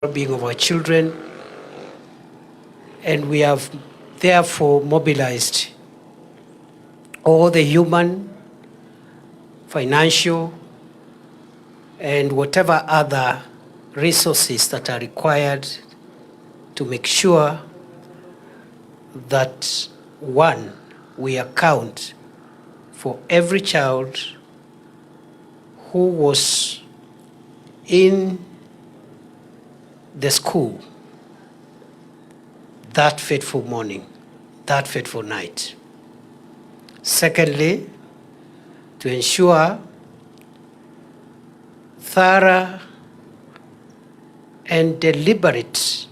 well-being of our children, and we have therefore mobilized all the human, financial, and whatever other resources that are required to make sure that, one, we account for every child who was in the school that fateful morning, that fateful night. Secondly, to ensure thorough and deliberate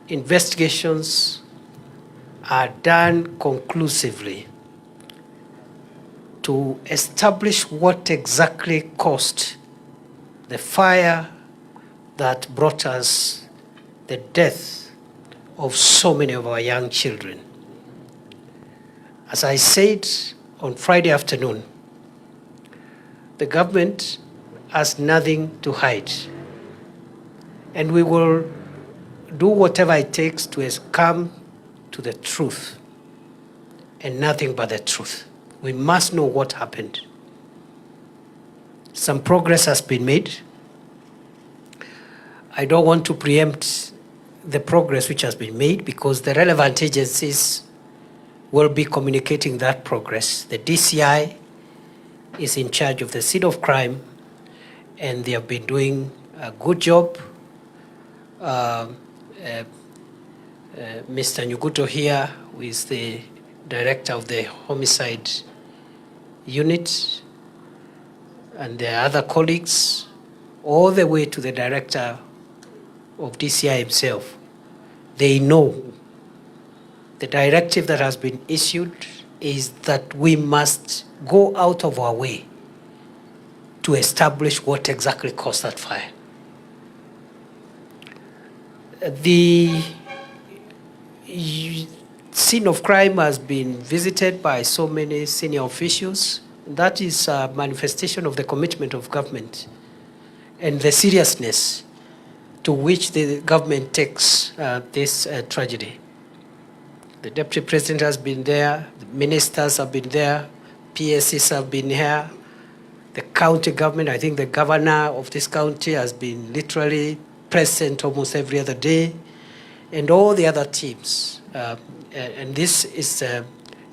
investigations are done conclusively to establish what exactly caused the fire that brought us the death of so many of our young children. As I said on Friday afternoon, the government has nothing to hide, and we will do whatever it takes to come to the truth and nothing but the truth. We must know what happened. Some progress has been made. I don't want to preempt the progress which has been made because the relevant agencies will be communicating that progress. The DCI is in charge of the scene of crime, and they have been doing a good job. Mr. Nyuguto here, who is the director of the homicide unit, and their other colleagues, all the way to the director of DCI himself, they know the directive that has been issued is that we must go out of our way to establish what exactly caused that fire. The scene of crime has been visited by so many senior officials. That is a manifestation of the commitment of government and the seriousness to which the government takes this tragedy. The Deputy President has been there, the ministers have been there, PSCs have been here, the county government, I think the governor of this county has been literally present almost every other day, and all the other teams. And this is a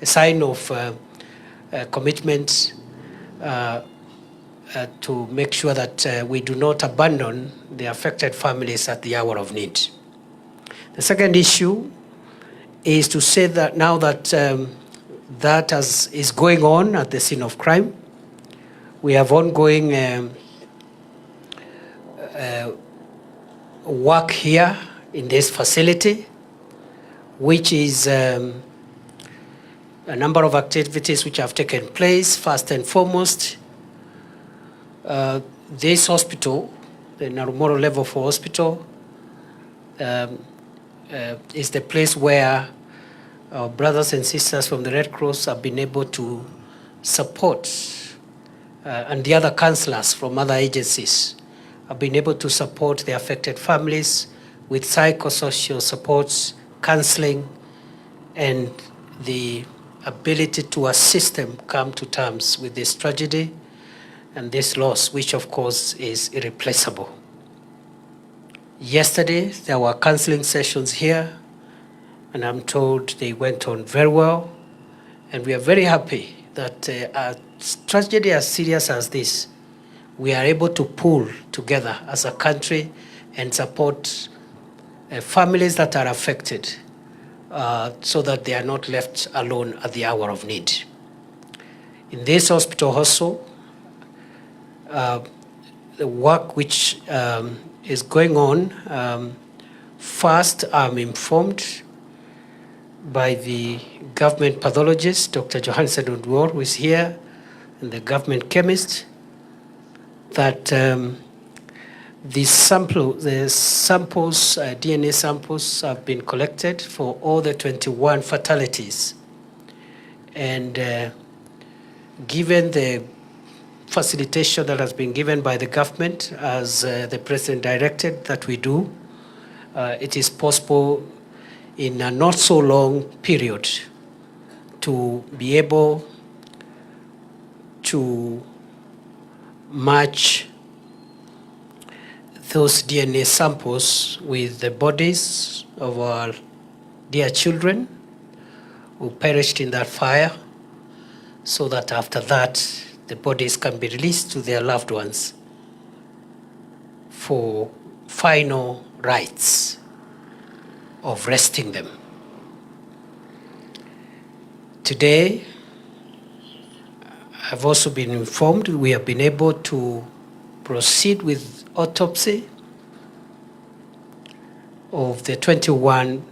sign of commitment to make sure that we do not abandon the affected families at the hour of need. The second issue is to say that now that that is going on at the scene of crime, we have ongoing work here in this facility, which is a number of activities which have taken place. First and foremost, this hospital, the Narumoro Level 4 Hospital, is the place where our brothers and sisters from the Red Cross have been able to support, and the other counselors from other agencies have been able to support the affected families with psychosocial supports, counseling, and the ability to assist them come to terms with this tragedy and this loss, which of course is irreplaceable. Yesterday, there were counseling sessions here, and I'm told they went on very well. And we are very happy that a tragedy as serious as this, we are able to pull together as a country and support families that are affected so that they are not left alone at the hour of need. In this hospital also, the work which is going on, first I'm informed by the government pathologist, Dr. Johansen Odwor, who is here, and the government chemist, that the samples, DNA samples have been collected for all the 21 fatalities. And given the facilitation that has been given by the government, as the President directed that we do, it is possible in a not so long period to be able to match those DNA samples with the bodies of our dear children who perished in that fire, so that after that, the bodies can be released to their loved ones for final rites of resting them. Today, I've also been informed we have been able to proceed with autopsy of the 21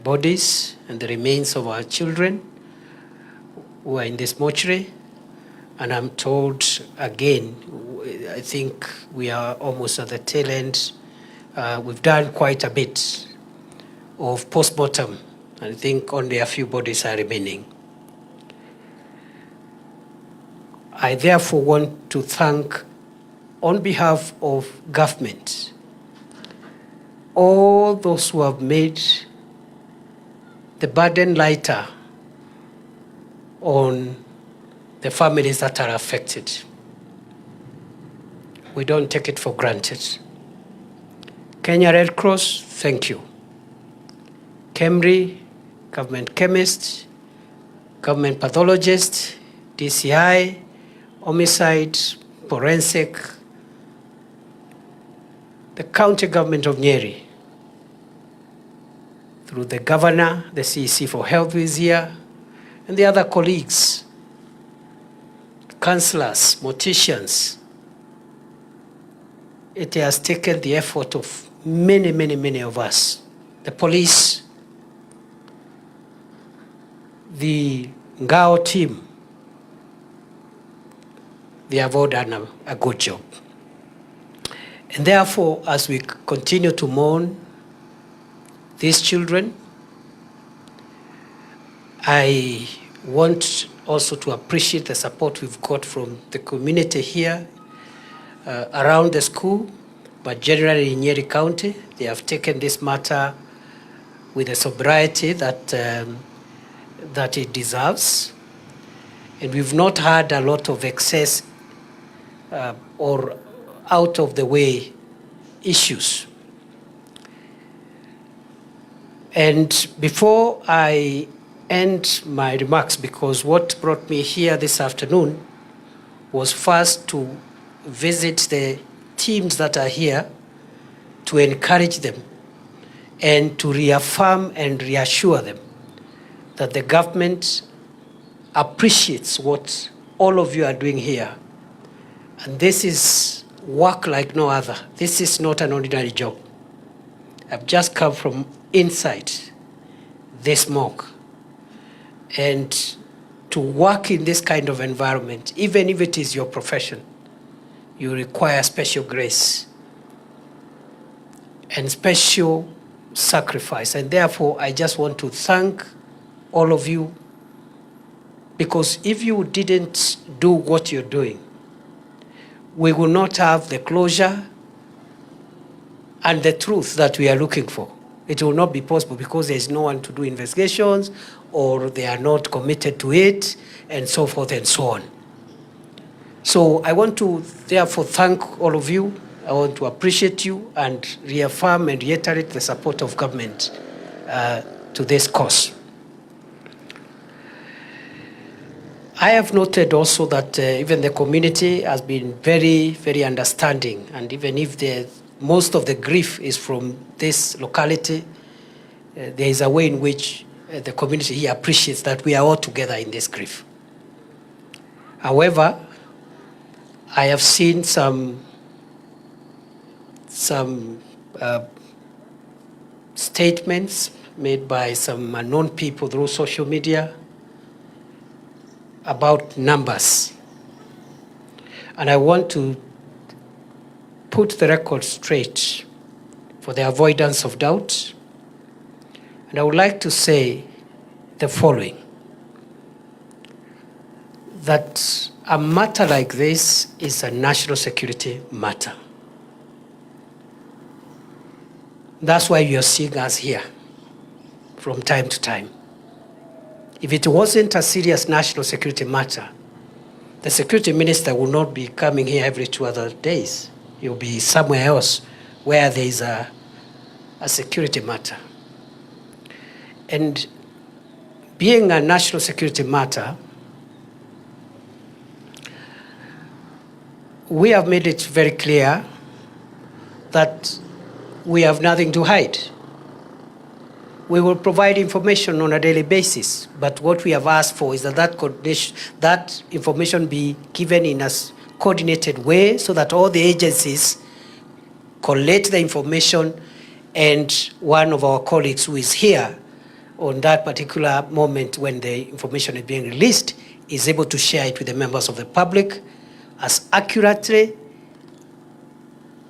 bodies and the remains of our children who are in this mortuary. And I'm told again, I think we are almost at the tail end. We've done quite a bit of post-mortem. I think only a few bodies are remaining. I therefore want to thank, on behalf of government, all those who have made the burden lighter on the families that are affected. We don't take it for granted. Kenya Red Cross, thank you. KEMRI, government chemist, government pathologist, DCI, homicide, forensic, the county government of Nyeri, through the governor, the CEC for Health is here, and the other colleagues, councillors, morticians. It has taken the effort of many of us. The police, the Ngao team, they have all done a good job. And therefore, as we continue to mourn these children, I want also to appreciate the support we've got from the community here around the school, but generally in Nyeri County. They have taken this matter with the sobriety that it deserves. And we've not had a lot of excess or out of the way issues. And before I end my remarks, because what brought me here this afternoon was first to visit the teams that are here, to encourage them and to reaffirm and reassure them that the government appreciates what all of you are doing here. And this is work like no other. This is not an ordinary job. I've just come from inside this morgue. And to work in this kind of environment, even if it is your profession, you require special grace and special sacrifice. And therefore, I just want to thank all of you, because if you didn't do what you're doing, we will not have the closure and the truth that we are looking for. It will not be possible because there is no one to do investigations, or they are not committed to it, and so forth and so on. So I want to therefore thank all of you. I want to appreciate you and reaffirm and reiterate the support of government to this cause. I have noted also that even the community has been very understanding, and even if most of the grief is from this locality, there is a way in which the community here appreciates that we are all together in this grief. However, I have seen some statements made by some unknown people through social media about numbers. And I want to put the record straight for the avoidance of doubt. And I would like to say the following. that a matter like this is a national security matter. That's why you're seeing us here from time to time. If it wasn't a serious national security matter, the security minister will not be coming here every 2 other days. He'll be somewhere else where there is a security matter. And being a national security matter, we have made it very clear that we have nothing to hide. We will provide information on a daily basis, but what we have asked for is that that information be given in a coordinated way so that all the agencies collect the information, and one of our colleagues who is here on that particular moment when the information is being released is able to share it with the members of the public as accurately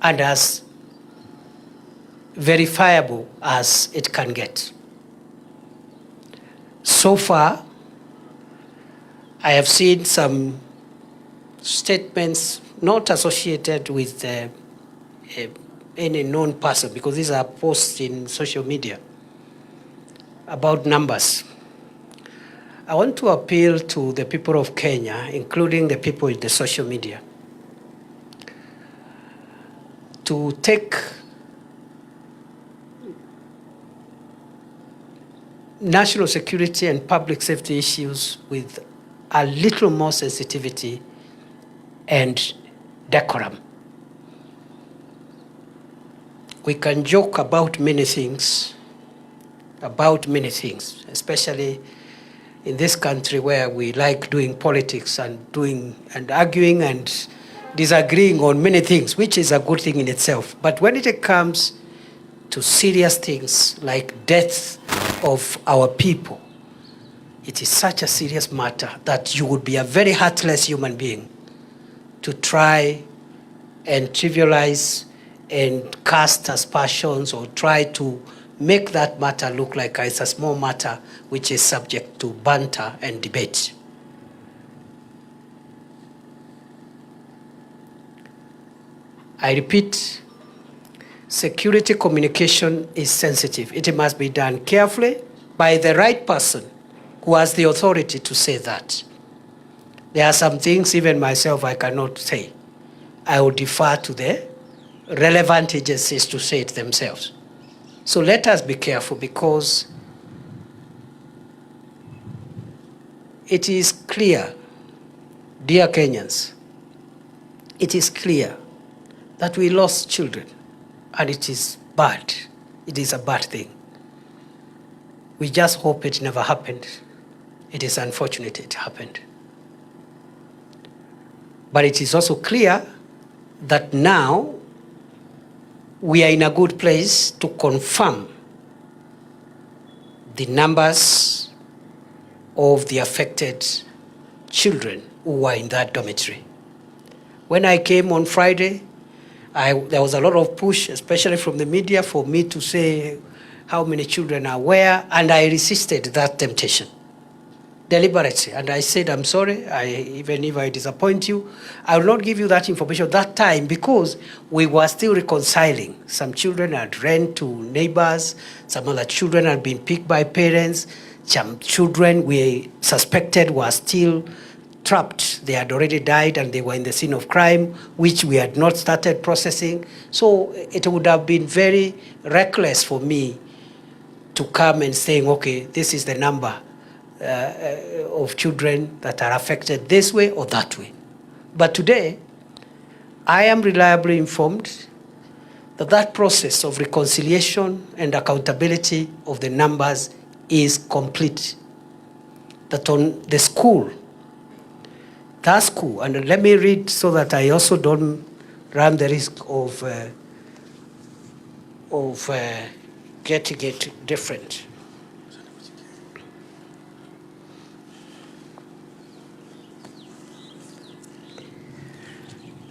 and as verifiable as it can get. So far, I have seen some statements not associated with any known person, because these are posts in social media about numbers. I want to appeal to the people of Kenya, including the people in the social media, to take national security and public safety issues with a little more sensitivity and decorum. We can joke about many things, especially in this country where we like doing politics and arguing and disagreeing on many things, which is a good thing in itself. But when it comes to serious things like death of our people, it is such a serious matter that you would be a very heartless human being to try and trivialize and cast aspersions or try to make that matter look like it's a small matter which is subject to banter and debate. I repeat, security communication is sensitive. It must be done carefully by the right person who has the authority to say that. There are some things even myself I cannot say. I will defer to the relevant agencies to say it themselves. So let us be careful, because it is clear, dear Kenyans, it is clear that we lost children, and it is bad. It is a bad thing. We just hope it never happened. It is unfortunate it happened. But it is also clear that now we are in a good place to confirm the numbers of the affected children who were in that dormitory. When I came on Friday, there was a lot of push, especially from the media, for me to say how many children are where, and I resisted that temptation deliberately. And I said, I'm sorry, even if I disappoint you, I will not give you that information at that time, because we were still reconciling. Some children had rent to neighbors, some other children had been picked by parents, some children we suspected were still trapped. They had already died and they were in the scene of crime, which we had not started processing. So it would have been very reckless for me to come and saying, okay, this is the number of children that are affected this way or that way. But today, I am reliably informed that that process of reconciliation and accountability of the numbers is complete. That on the school, that school, and let me read so that I also don't run the risk of getting it different.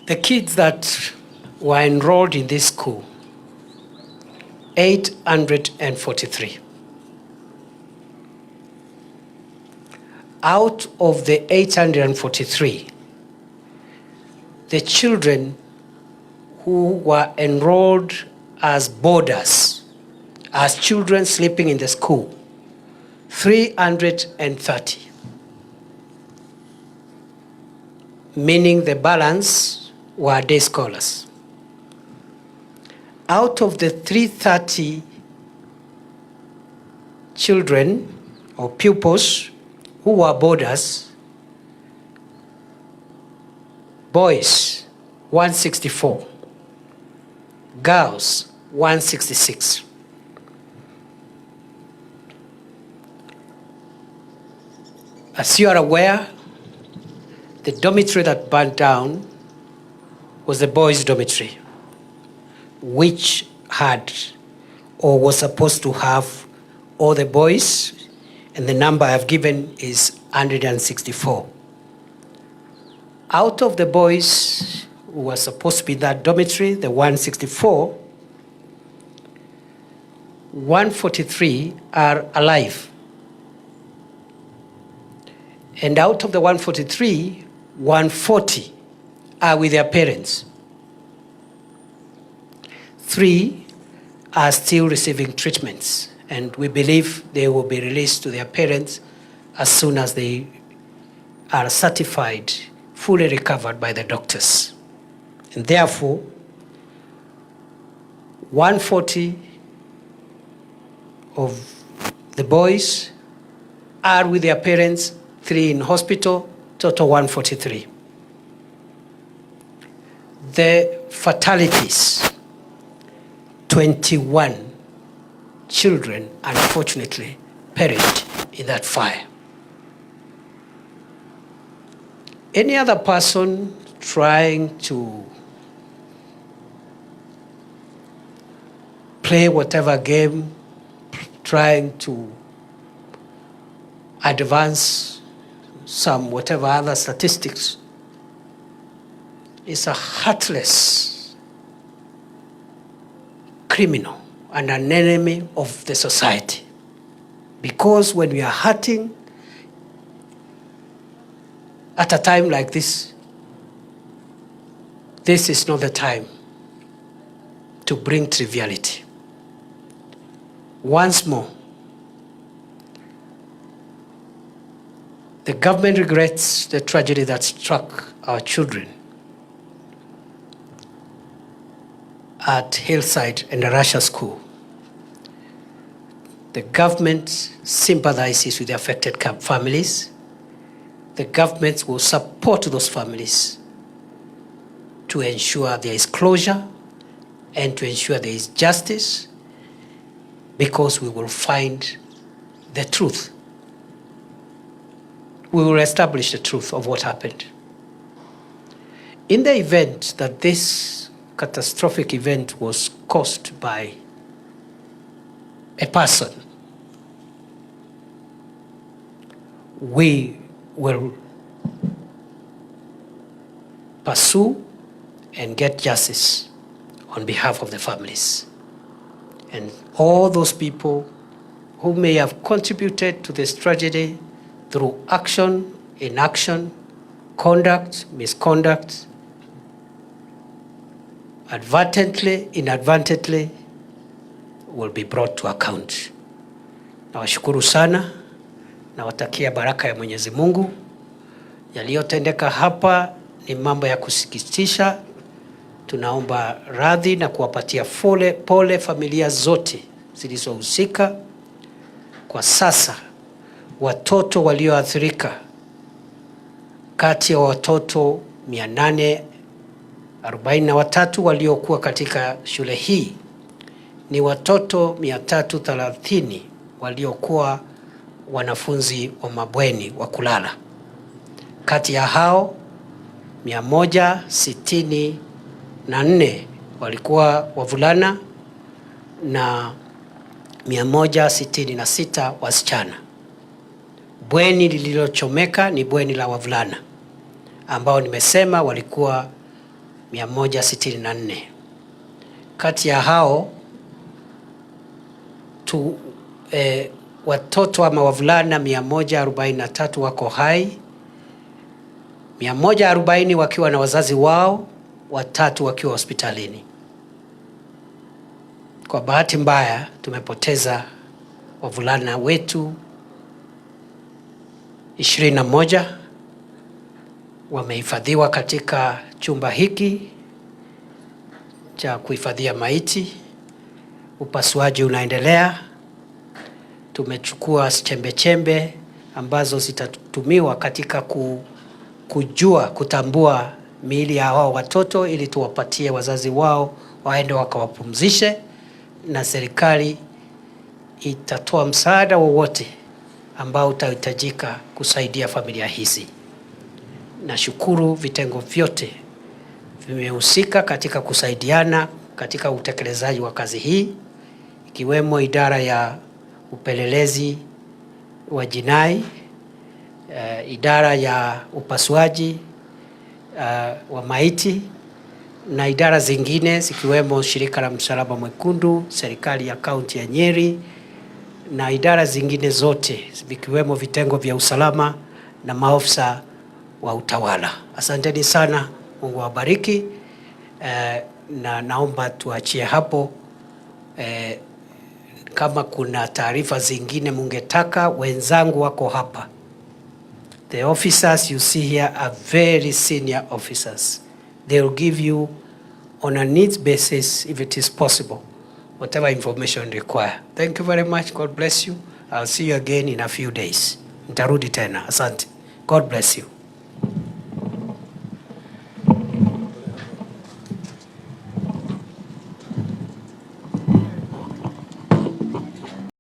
The kids that were enrolled in this school, 843. out of the 843, the children who were enrolled as boarders, as children sleeping in the school, 330, meaning the balance were day scholars. Out of the 330 children or pupils who were boarders, boys 164, girls 166. As you are aware, the dormitory that burned down was the boys' dormitory, which had or was supposed to have all the boys, and the number I've given is 164. Out of the boys who were supposed to be in that dormitory, the 164, 143 are alive. And out of the 143, 140 are with their parents. 3 are still receiving treatments, and we believe they will be released to their parents as soon as they are certified, fully recovered by the doctors. And therefore, 140 of the boys are with their parents, 3 in hospital, total 143. The fatalities, 21 children unfortunately perished in that fire. Any other person trying to play whatever game, trying to advance some whatever other statistics, is a heartless criminal and an enemy of the society. Because when we are hurting at a time like this, this is not the time to bring triviality. Once more, the government regrets the tragedy that struck our children at Hillside and Arusha School. The government sympathizes with the affected families. The government will support those families to ensure there is closure and to ensure there is justice, because we will find the truth. We will establish the truth of what happened. In the event that this catastrophic event was caused by a person, we will pursue and get justice on behalf of the families and all those people who may have contributed to this tragedy through action, inaction, conduct, misconduct, advertently, inadvertently, will be brought to account. Nawashukuru sana, nawatakia baraka ya Mwenyezi Mungu. Yaliyotendeka hapa ni mambo ya kusikitisha. Tunaomba radhi na kuwapatia pole familia zote zilizohusika. Kwa sasa watoto walioathirika, kati ya watoto 843 waliokuwa katika shule hii, ni watoto 330 waliokuwa wanafunzi wa mabweni wa kulala. Kati ya hao 164 walikuwa wavulana na 166 wasichana. Bweni lililochomeka ni bweni la wavulana ambao nimesema walikuwa 164. Kati ya hao watoto ama wavulana 143 wako hai, 140 wakiwa na wazazi wao, 3 wakiwa hospitalini. Kwa bahati mbaya tumepoteza wavulana wetu 21 wamehifadhiwa katika chumba hiki cha kuhifadhia maiti. Upasuaji unaendelea. Tumechukua chembe ambazo zitatumiwa katika kutambua miili ya hao watoto ili tuwapatie wazazi wao waende wakawapumzishe, na serikali itatoa msaada wowote ambao utahitajika kusaidia familia hizi. Nashukuru vitengo vyote vimehusika katika kusaidiana katika utekelezaji wa kazi hii, ikiwemo idara ya upelelezi wa jinai, idara ya upasuaji wa maiti na idara zingine zikiwemo shirika la Msalaba Mwekundu, serikali ya kaunti ya Nyeri na idara zingine zote vikiwemo vitengo vya usalama na maofisa wa utawala. Asanteni sana, Mungu awabariki. Na naomba tuachie hapo. Kama kuna taarifa zingine mungetaka, wenzangu wako hapa. The officers you see here are very senior officers. They will give you on a needs basis, if it is possible, whatever information required. Thank you very much. God bless you. I'll see you again in a few days. Nitarudi tena. Asante. God bless you.